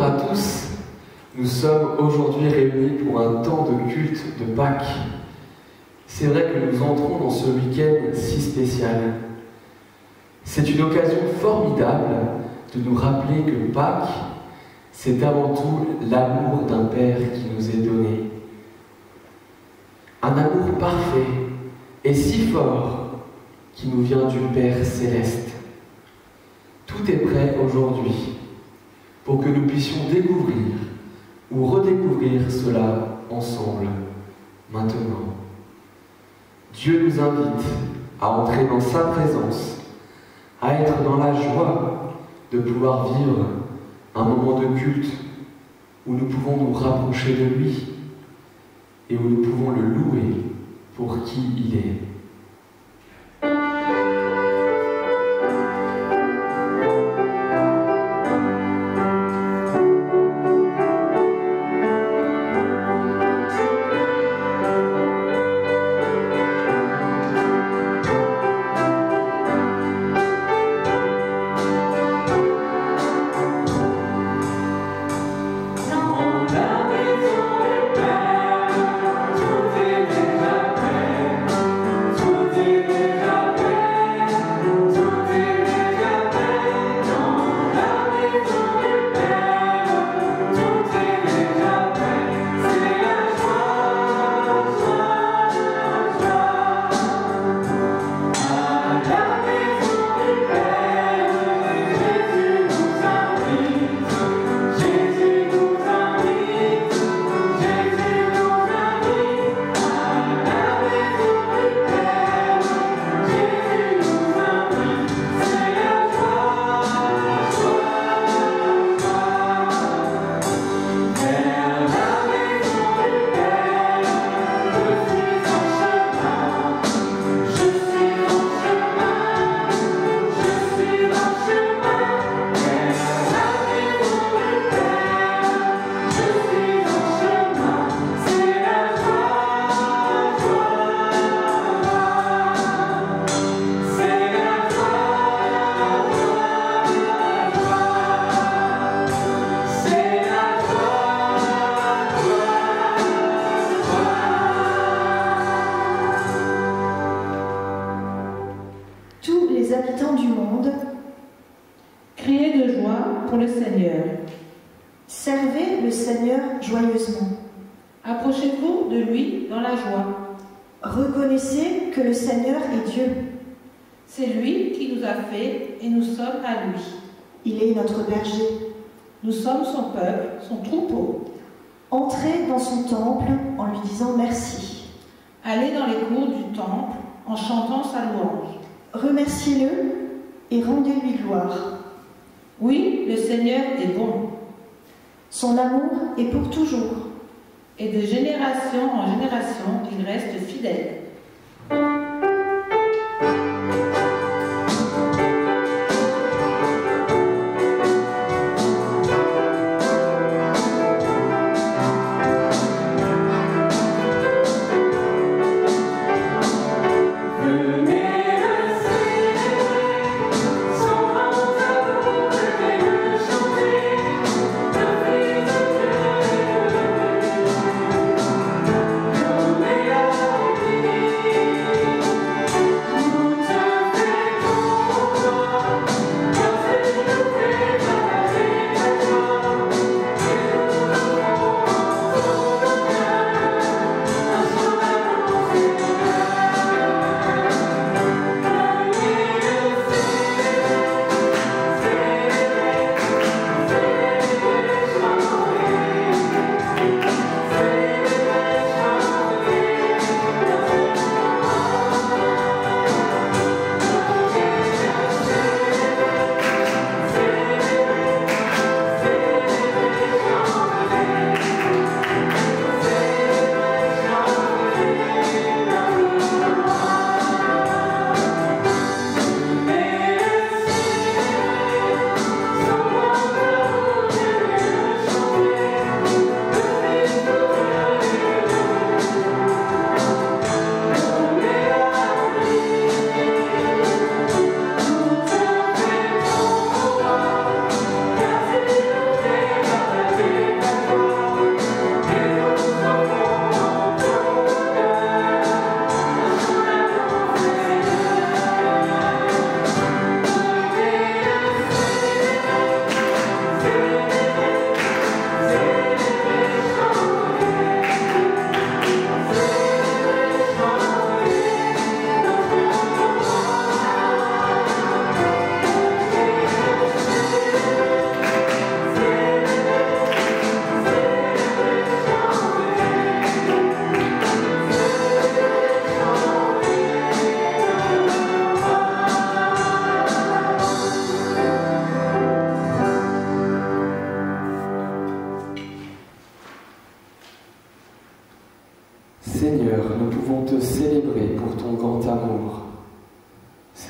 Bonjour à tous, nous sommes aujourd'hui réunis pour un temps de culte de Pâques. C'est vrai que nous entrons dans ce week-end si spécial. C'est une occasion formidable de nous rappeler que Pâques, c'est avant tout l'amour d'un Père qui nous est donné. Un amour parfait et si fort qui nous vient du Père céleste. Tout est prêt aujourd'hui pour que nous puissions découvrir ou redécouvrir cela ensemble, maintenant. Dieu nous invite à entrer dans sa présence, à être dans la joie de pouvoir vivre un moment de culte où nous pouvons nous rapprocher de lui et où nous pouvons le louer pour qui il est. Approchez-vous de lui dans la joie. Reconnaissez que le Seigneur est Dieu. C'est lui qui nous a fait et nous sommes à lui. Il est notre berger. Nous sommes son peuple, son troupeau. Entrez dans son temple en lui disant merci. Allez dans les cours du temple en chantant sa louange. Remerciez-le et rendez-lui gloire. Oui, le Seigneur est bon. Son amour est pour toujours. Et de génération en génération, il reste fidèle. Thank you.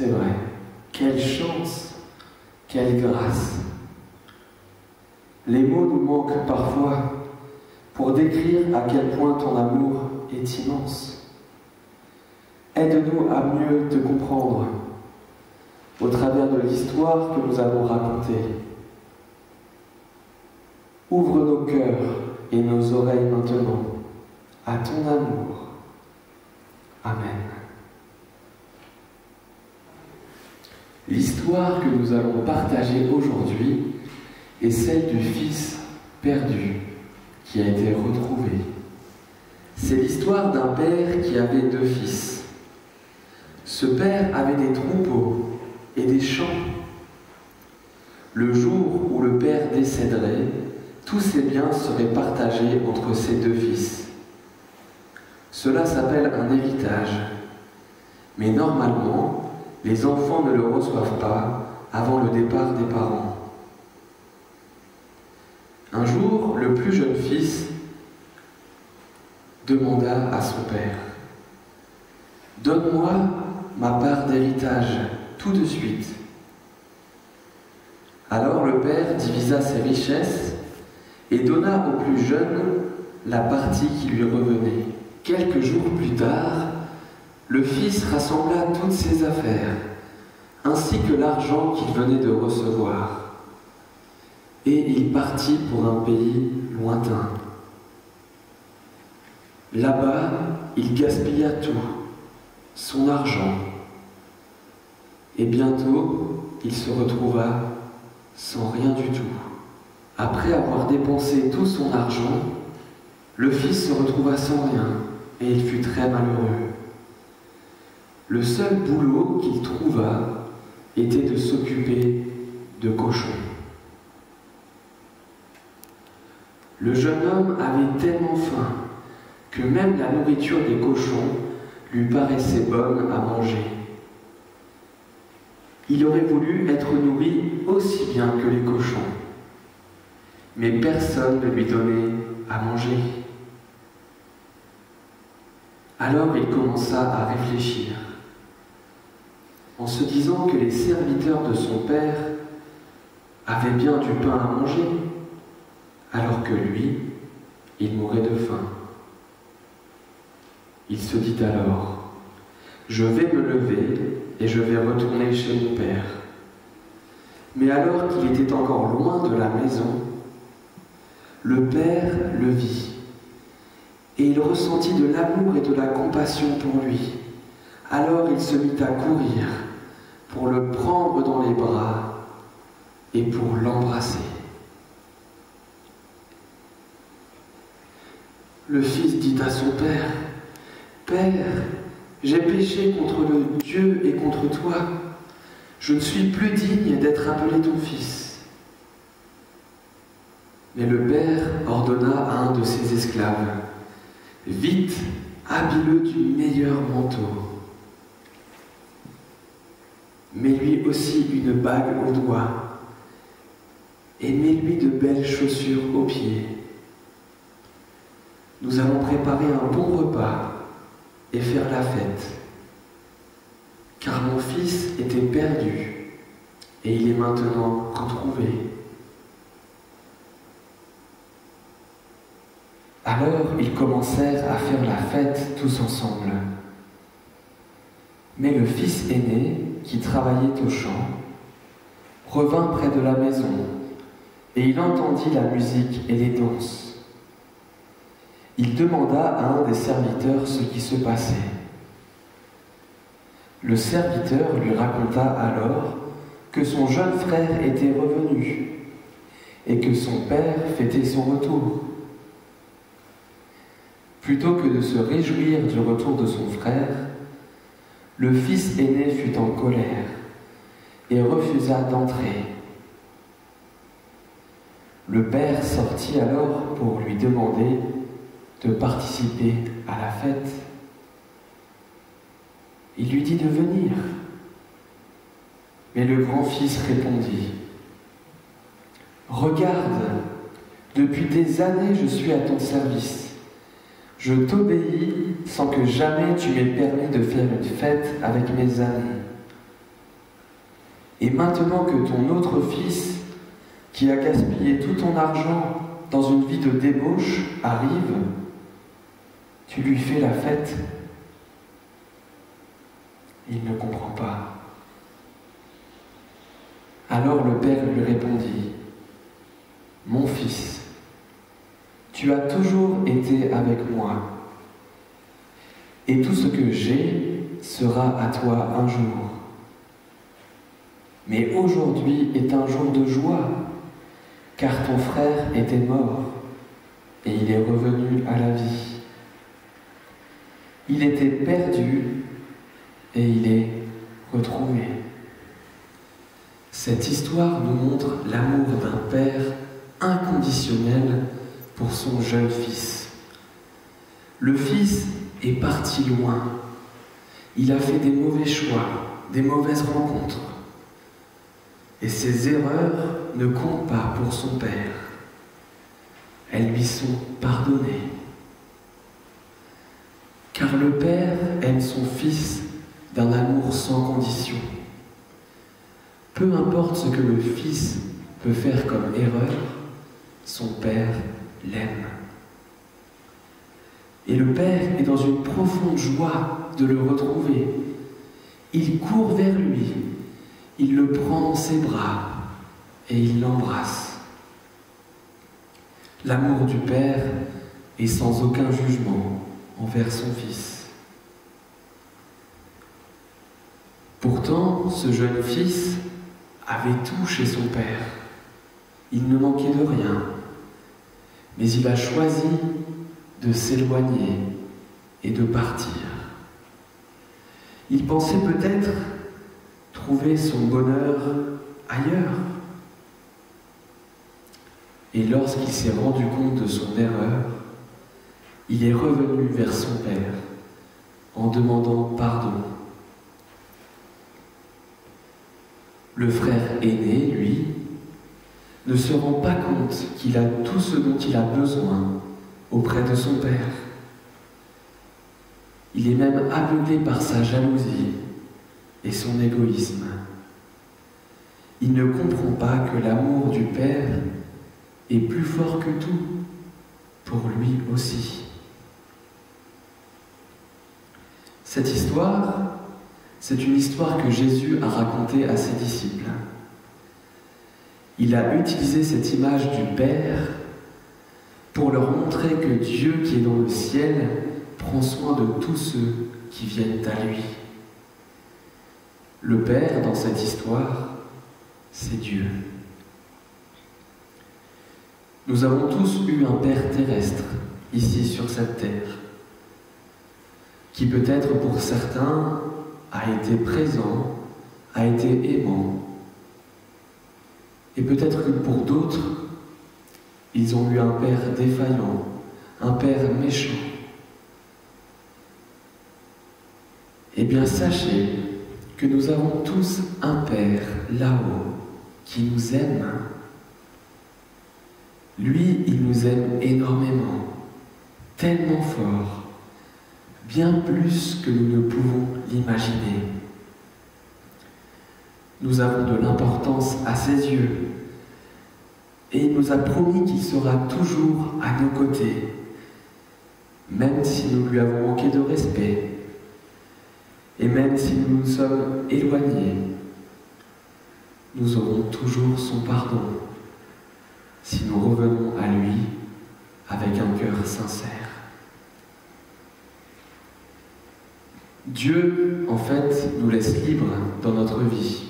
C'est vrai. Quelle chance, quelle grâce. Les mots nous manquent parfois pour décrire à quel point ton amour est immense. Aide-nous à mieux te comprendre au travers de l'histoire que nous avons racontée. Ouvre nos cœurs et nos oreilles maintenant à ton amour. Amen. L'histoire que nous allons partager aujourd'hui est celle du fils perdu qui a été retrouvé. C'est l'histoire d'un père qui avait 2 fils. Ce père avait des troupeaux et des champs. Le jour où le père décéderait, tous ses biens seraient partagés entre ses 2 fils. Cela s'appelle un héritage. Mais normalement, les enfants ne le reçoivent pas avant le départ des parents. Un jour, le plus jeune fils demanda à son père « Donne-moi ma part d'héritage tout de suite. » Alors le père divisa ses richesses et donna au plus jeune la partie qui lui revenait. Quelques jours plus tard, le fils rassembla toutes ses affaires, ainsi que l'argent qu'il venait de recevoir. Et il partit pour un pays lointain. Là-bas, il gaspilla tout, son argent. Et bientôt, il se retrouva sans rien du tout. Après avoir dépensé tout son argent, le fils se retrouva sans rien et il fut très malheureux. Le seul boulot qu'il trouva était de s'occuper de cochons. Le jeune homme avait tellement faim que même la nourriture des cochons lui paraissait bonne à manger. Il aurait voulu être nourri aussi bien que les cochons, mais personne ne lui donnait à manger. Alors il commença à réfléchir, en se disant que les serviteurs de son père avaient bien du pain à manger, alors que lui, il mourait de faim. Il se dit alors, « Je vais me lever et je vais retourner chez mon père. » Mais alors qu'il était encore loin de la maison, le père le vit, et il ressentit de l'amour et de la compassion pour lui. Alors il se mit à courir pour le prendre dans les bras et pour l'embrasser. Le fils dit à son père, « Père, j'ai péché contre le Dieu et contre toi. Je ne suis plus digne d'être appelé ton fils. » Mais le père ordonna à un de ses esclaves, « Vite, habille-le du meilleur manteau. Mets-lui aussi une bague au doigt et mets-lui de belles chaussures aux pieds. Nous allons préparer un bon repas et faire la fête, car mon fils était perdu et il est maintenant retrouvé. » Alors ils commencèrent à faire la fête tous ensemble. Mais le fils aîné, qui travaillait au champ, revint près de la maison, et il entendit la musique et les danses. Il demanda à un des serviteurs ce qui se passait. Le serviteur lui raconta alors que son jeune frère était revenu et que son père fêtait son retour. Plutôt que de se réjouir du retour de son frère, le fils aîné fut en colère et refusa d'entrer. Le père sortit alors pour lui demander de participer à la fête. Il lui dit de venir. Mais le grand-fils répondit, « Regarde, depuis des années je suis à ton service. Je t'obéis sans que jamais tu m'aies permis de faire une fête avec mes amis. Et maintenant que ton autre fils, qui a gaspillé tout ton argent dans une vie de débauche, arrive, tu lui fais la fête. Il ne comprend pas. Alors le père lui répondit, « Mon fils, tu as toujours été avec moi, et tout ce que j'ai sera à toi un jour. Mais aujourd'hui est un jour de joie, car ton frère était mort, et il est revenu à la vie. Il était perdu, et il est retrouvé. » Cette histoire nous montre l'amour d'un père inconditionnel pour son jeune fils. Le fils est parti loin. Il a fait des mauvais choix, des mauvaises rencontres. Et ses erreurs ne comptent pas pour son père. Elles lui sont pardonnées. Car le père aime son fils d'un amour sans condition. Peu importe ce que le fils peut faire comme erreur, son père l'aime. Et le père est dans une profonde joie de le retrouver. Il court vers lui, il le prend dans ses bras et il l'embrasse. L'amour du père est sans aucun jugement envers son fils. Pourtant, ce jeune fils avait tout chez son père. Il ne manquait de rien, mais il a choisi de s'éloigner et de partir. Il pensait peut-être trouver son bonheur ailleurs. Et lorsqu'il s'est rendu compte de son erreur, il est revenu vers son père en demandant pardon. Le frère aîné, lui, ne se rend pas compte qu'il a tout ce dont il a besoin auprès de son père. Il est même aveuglé par sa jalousie et son égoïsme. Il ne comprend pas que l'amour du père est plus fort que tout pour lui aussi. Cette histoire, c'est une histoire que Jésus a racontée à ses disciples. Il a utilisé cette image du Père pour leur montrer que Dieu qui est dans le ciel prend soin de tous ceux qui viennent à lui. Le Père, dans cette histoire, c'est Dieu. Nous avons tous eu un Père terrestre, ici sur cette terre, qui peut-être pour certains a été présent, a été aimant. Et peut-être que pour d'autres, ils ont eu un père défaillant, un père méchant. Eh bien, sachez que nous avons tous un Père là-haut qui nous aime. Lui, il nous aime énormément, tellement fort, bien plus que nous ne pouvons l'imaginer. Nous avons de l'importance à ses yeux et il nous a promis qu'il sera toujours à nos côtés, même si nous lui avons manqué de respect et même si nous nous sommes éloignés. Nous aurons toujours son pardon si nous revenons à lui avec un cœur sincère. Dieu, en fait, nous laisse libres dans notre vie,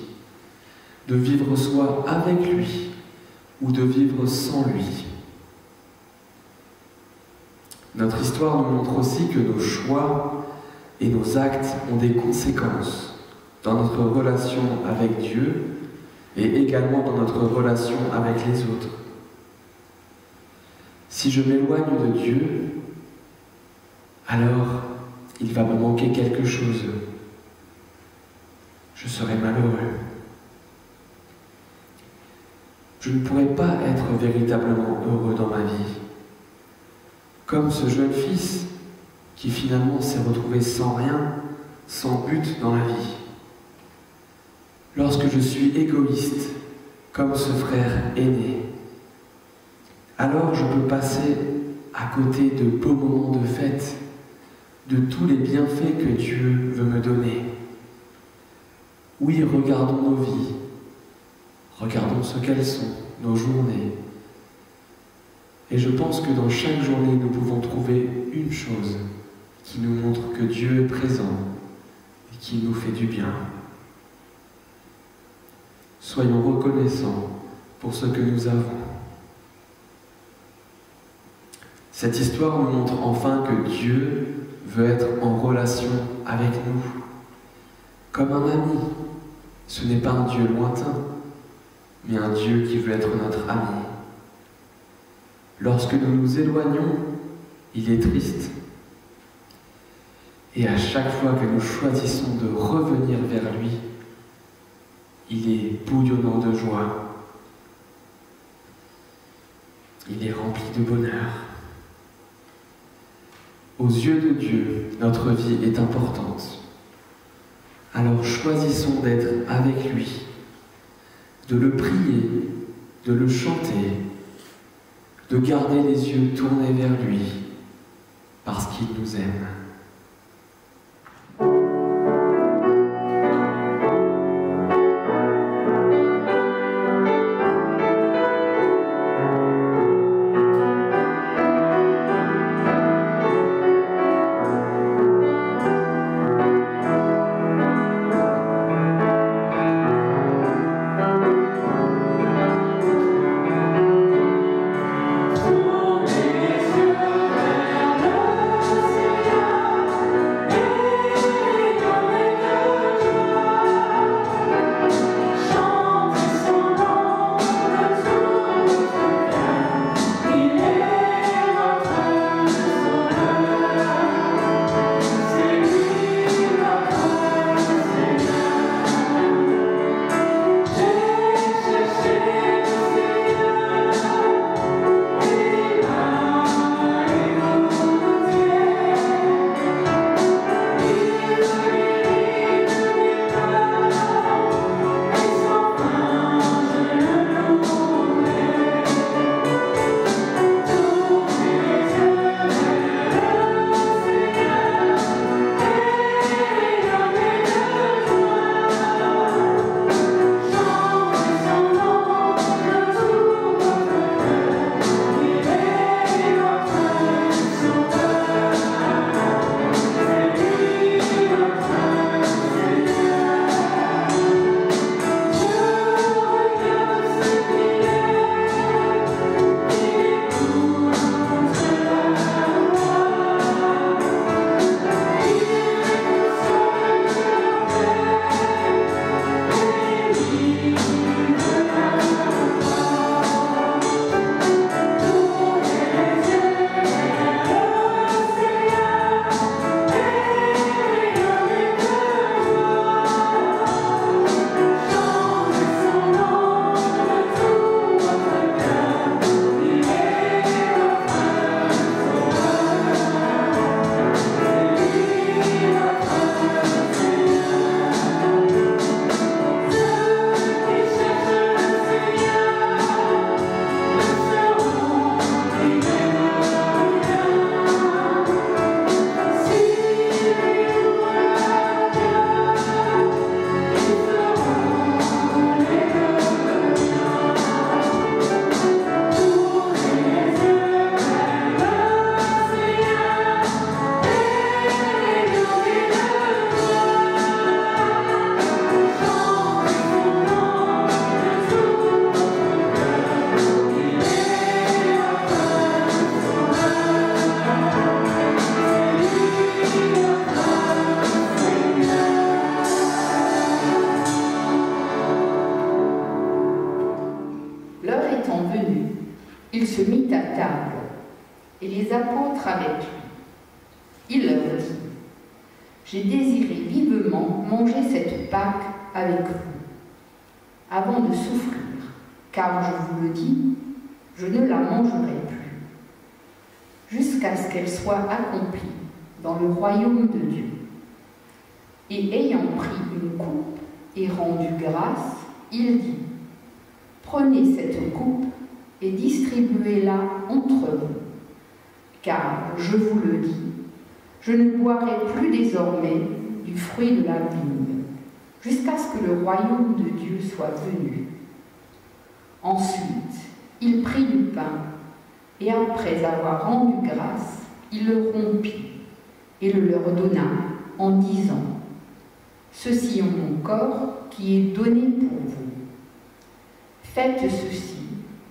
de vivre soit avec lui ou de vivre sans lui. Notre histoire nous montre aussi que nos choix et nos actes ont des conséquences dans notre relation avec Dieu et également dans notre relation avec les autres. Si je m'éloigne de Dieu, alors il va me manquer quelque chose. Je serai malheureux. Je ne pourrai pas être véritablement heureux dans ma vie. Comme ce jeune fils qui finalement s'est retrouvé sans rien, sans but dans la vie. lorsque je suis égoïste, comme ce frère aîné, alors je peux passer à côté de beaux moments de fête, de tous les bienfaits que Dieu veut me donner. Oui, regardons nos vies, regardons ce qu'elles sont, nos journées. Et je pense que dans chaque journée, nous pouvons trouver une chose qui nous montre que Dieu est présent et qui nous fait du bien. Soyons reconnaissants pour ce que nous avons. Cette histoire nous montre enfin que Dieu veut être en relation avec nous, comme un ami. Ce n'est pas un Dieu lointain, mais un Dieu qui veut être notre ami. Lorsque nous nous éloignons, il est triste. Et à chaque fois que nous choisissons de revenir vers lui, il est bouillonnant de joie. Il est rempli de bonheur. Aux yeux de Dieu, notre vie est importante. Alors choisissons d'être avec lui, de le prier, de le chanter, de garder les yeux tournés vers lui, parce qu'il nous aime. il se mit à table, et les apôtres avec lui. Il leur dit : j'ai désiré vivement manger cette Pâque avec vous, avant de souffrir, car je vous le dis, je ne la mangerai plus, jusqu'à ce qu'elle soit accomplie dans le royaume de Dieu. Et ayant pris une coupe, et rendu grâce, il dit : prenez cette coupe et distribuez-la entre vous. Car, je vous le dis, je ne boirai plus désormais du fruit de la vigne, jusqu'à ce que le royaume de Dieu soit venu. Ensuite, il prit du pain, et après avoir rendu grâce, il le rompit, et le leur donna, en disant : ceci est mon corps qui est donné pour vous. Faites ceci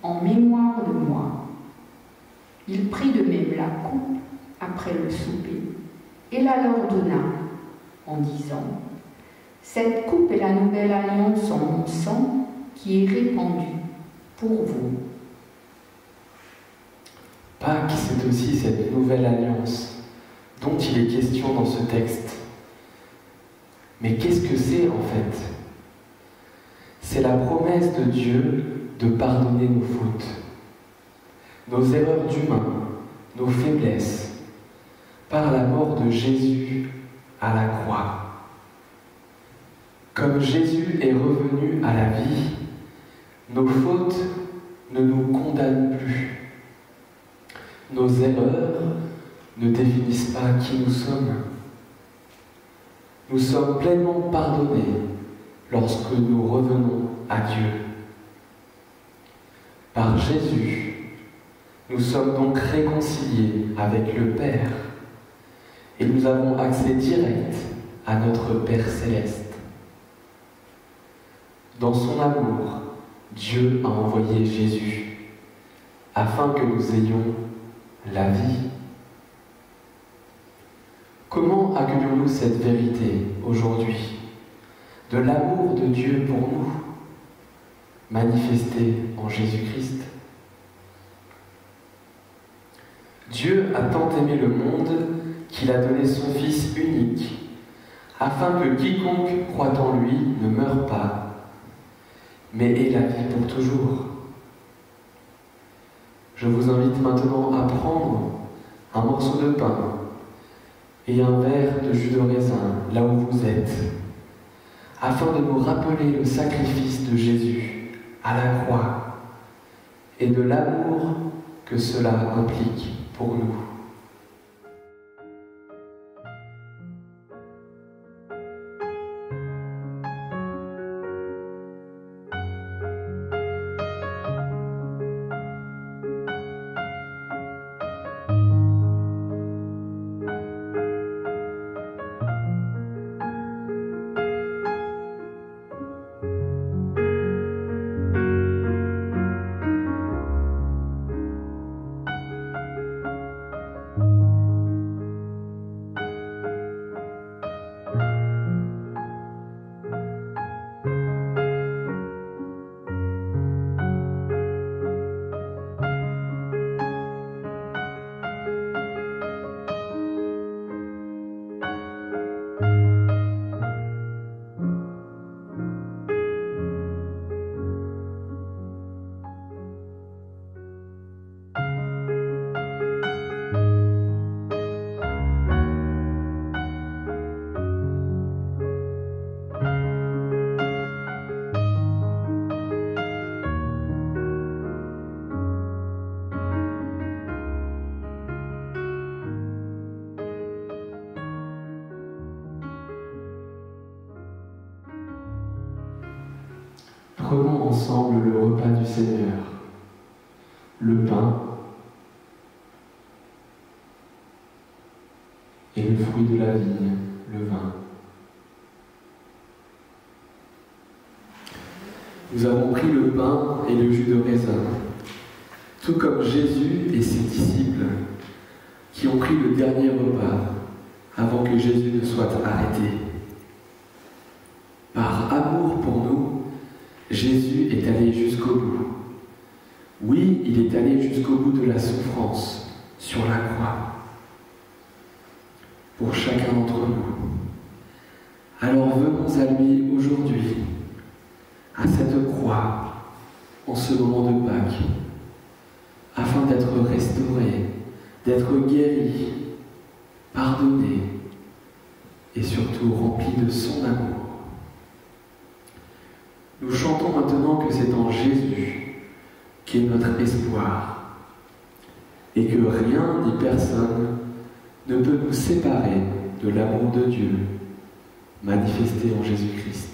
en mémoire de moi. Il prit de même la coupe après le souper et la leur donna, en disant : cette coupe est la nouvelle alliance en mon sang qui est répandue pour vous. Pâques, c'est aussi cette nouvelle alliance dont il est question dans ce texte. Mais qu'est-ce que c'est en fait ? C'est la promesse de Dieu de pardonner nos fautes, nos erreurs d'humains, nos faiblesses, par la mort de Jésus à la croix. Comme Jésus est revenu à la vie, nos fautes ne nous condamnent plus. Nos erreurs ne définissent pas qui nous sommes. Nous sommes pleinement pardonnés lorsque nous revenons à Dieu. Par Jésus, nous sommes donc réconciliés avec le Père et nous avons accès direct à notre Père céleste. Dans son amour, Dieu a envoyé Jésus afin que nous ayons la vie. Comment accueillons-nous cette vérité aujourd'hui de l'amour de Dieu pour nous, manifesté en Jésus-Christ? Dieu a tant aimé le monde qu'il a donné son Fils unique, afin que quiconque croit en lui ne meure pas, mais ait la vie pour toujours. Je vous invite maintenant à prendre un morceau de pain et un verre de jus de raisin là où vous êtes, afin de nous rappeler le sacrifice de Jésus à la croix et de l'amour que cela implique pour nous. Prenons ensemble le repas du Seigneur, le pain et le fruit de la vigne, le vin. Nous avons pris le pain et le jus de raisin, tout comme Jésus et ses disciples qui ont pris le dernier repas avant que Jésus ne soit arrêté. Par amour pour nous, Jésus est allé jusqu'au bout. Oui, il est allé jusqu'au bout de la souffrance sur la croix. Pour chacun d'entre nous. Alors venons à lui aujourd'hui, à cette croix, en ce moment de Pâques, afin d'être restaurés, d'être guéris, pardonnés et surtout remplis de son amour. Nous chantons maintenant que c'est en Jésus qu'est notre espoir et que rien ni personne ne peut nous séparer de l'amour de Dieu manifesté en Jésus-Christ.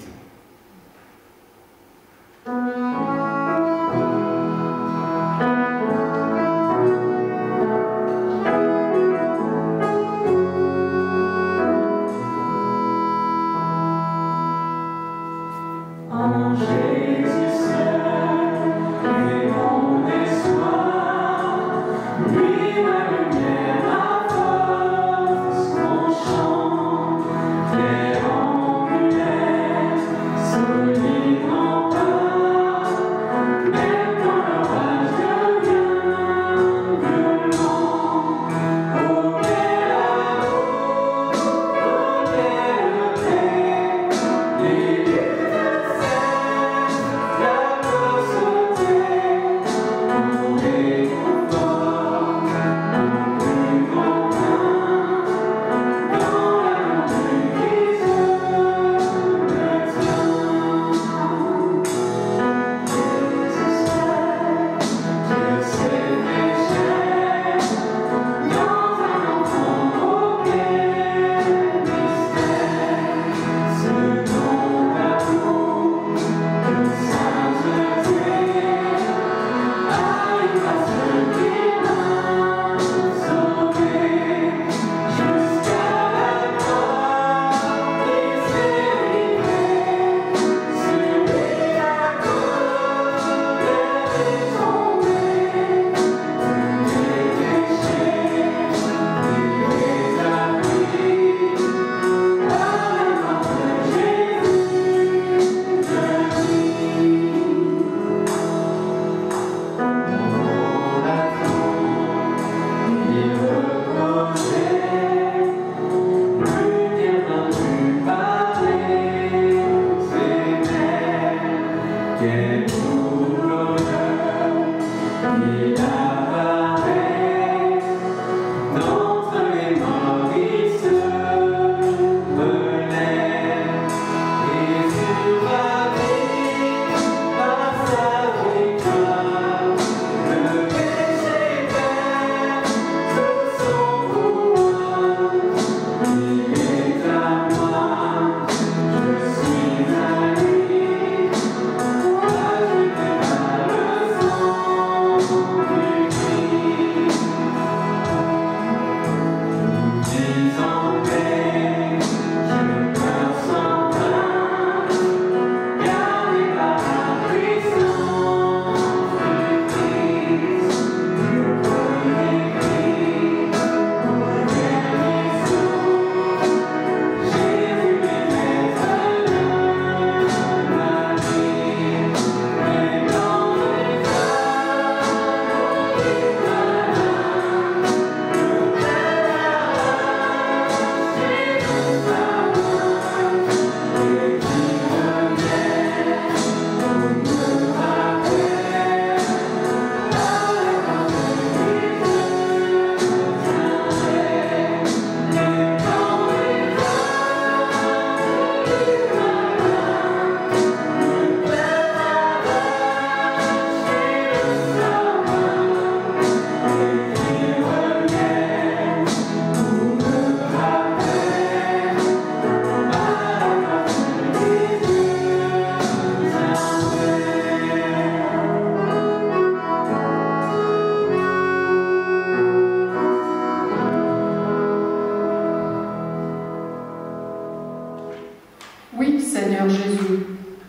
Seigneur Jésus,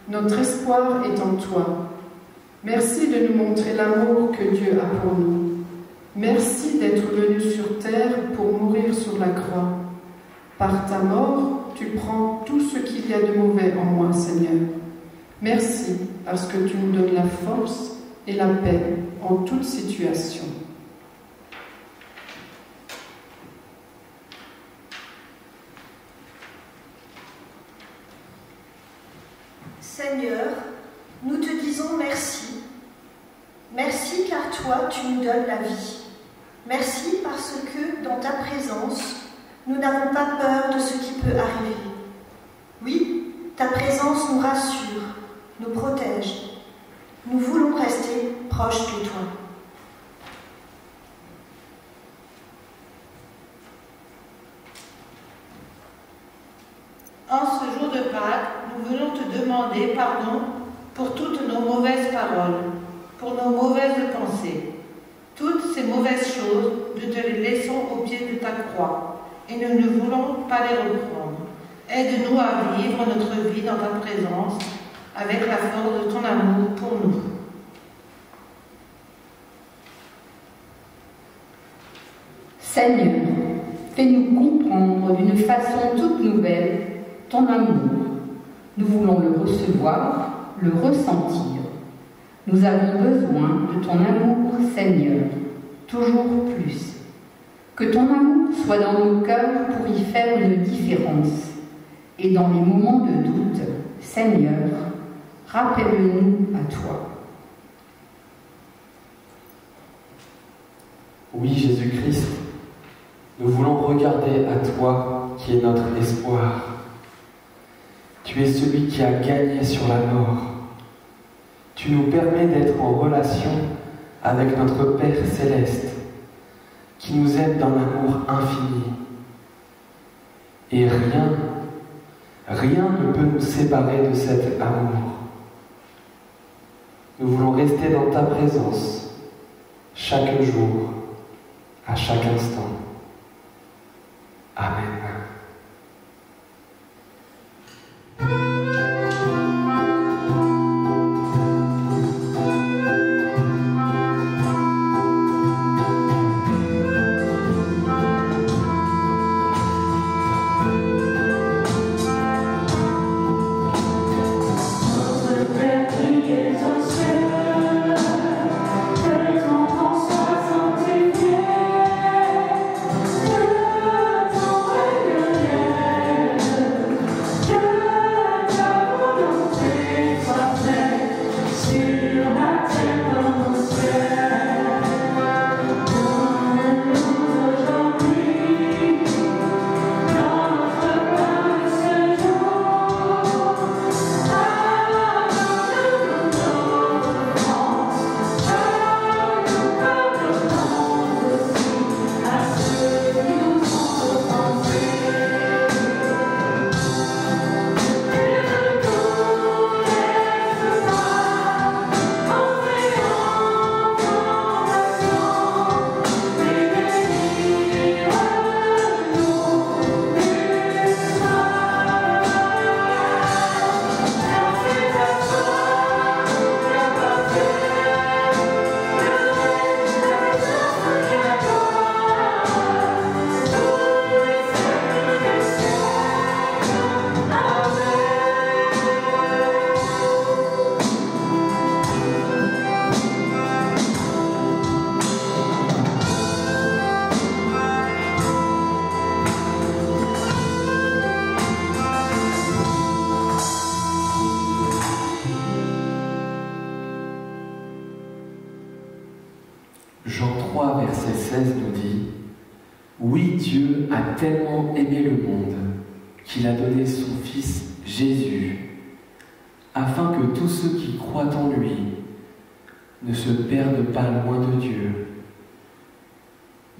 notre espoir est en toi. Merci de nous montrer l'amour que Dieu a pour nous. Merci d'être venu sur terre pour mourir sur la croix. Par ta mort, tu prends tout ce qu'il y a de mauvais en moi, Seigneur. Merci parce que tu nous donnes la force et la paix en toute situation. Seigneur, nous te disons merci. Merci car toi, tu nous donnes la vie. Merci parce que, dans ta présence, nous n'avons pas peur de ce qui peut arriver. Oui, ta présence nous rassure. nous protège. Nous voulons rester proches de toi. En ce jour de Pâques, nous venons te demander pardon pour toutes nos mauvaises paroles, pour nos mauvaises pensées. Toutes ces mauvaises choses, nous te les laissons au pied de ta croix et nous ne voulons pas les reprendre. Aide-nous à vivre notre vie dans ta présence avec la force de ton amour pour nous. Seigneur, fais-nous comprendre d'une façon toute nouvelle ton amour. Nous voulons le recevoir, le ressentir. Nous avons besoin de ton amour, Seigneur, toujours plus. Que ton amour soit dans nos cœurs pour y faire une différence. Et dans les moments de doute, Seigneur, rappelle-nous à toi. Oui, Jésus-Christ, nous voulons regarder à toi qui es notre espoir. Tu es celui qui a gagné sur la mort. Tu nous permets d'être en relation avec notre Père céleste, qui nous aime d'un amour infini. Et rien ne peut nous séparer de cet amour. Nous voulons rester dans ta présence, chaque jour, à chaque instant. Amen. Jean 3, verset 16 nous dit « Oui, Dieu a tellement aimé le monde qu'il a donné son Fils Jésus, afin que tous ceux qui croient en lui ne se perdent pas loin de Dieu,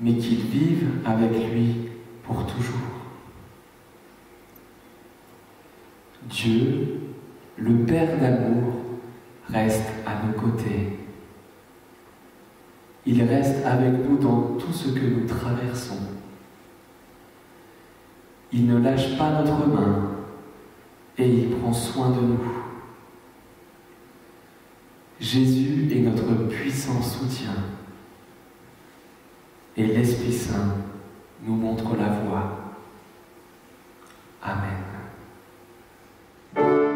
mais qu'ils vivent avec lui pour toujours. » Dieu, le Père d'amour, reste à nos côtés. Il reste avec nous dans tout ce que nous traversons. Il ne lâche pas notre main et il prend soin de nous. Jésus est notre puissant soutien et l'Esprit Saint nous montre la voie. Amen. Amen.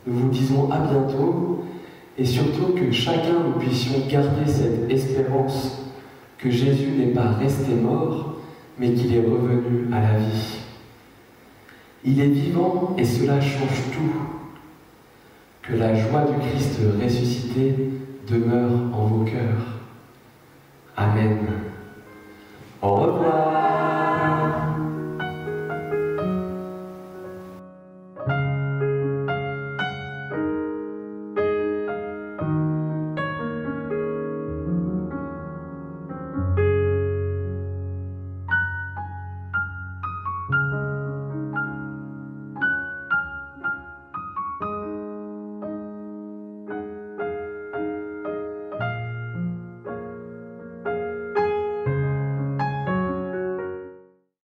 nous vous disons à bientôt et surtout que chacun nous puissions garder cette espérance que Jésus n'est pas resté mort, mais qu'il est revenu à la vie. Il est vivant et cela change tout. Que la joie du Christ ressuscité demeure en vos cœurs. Amen. Au revoir.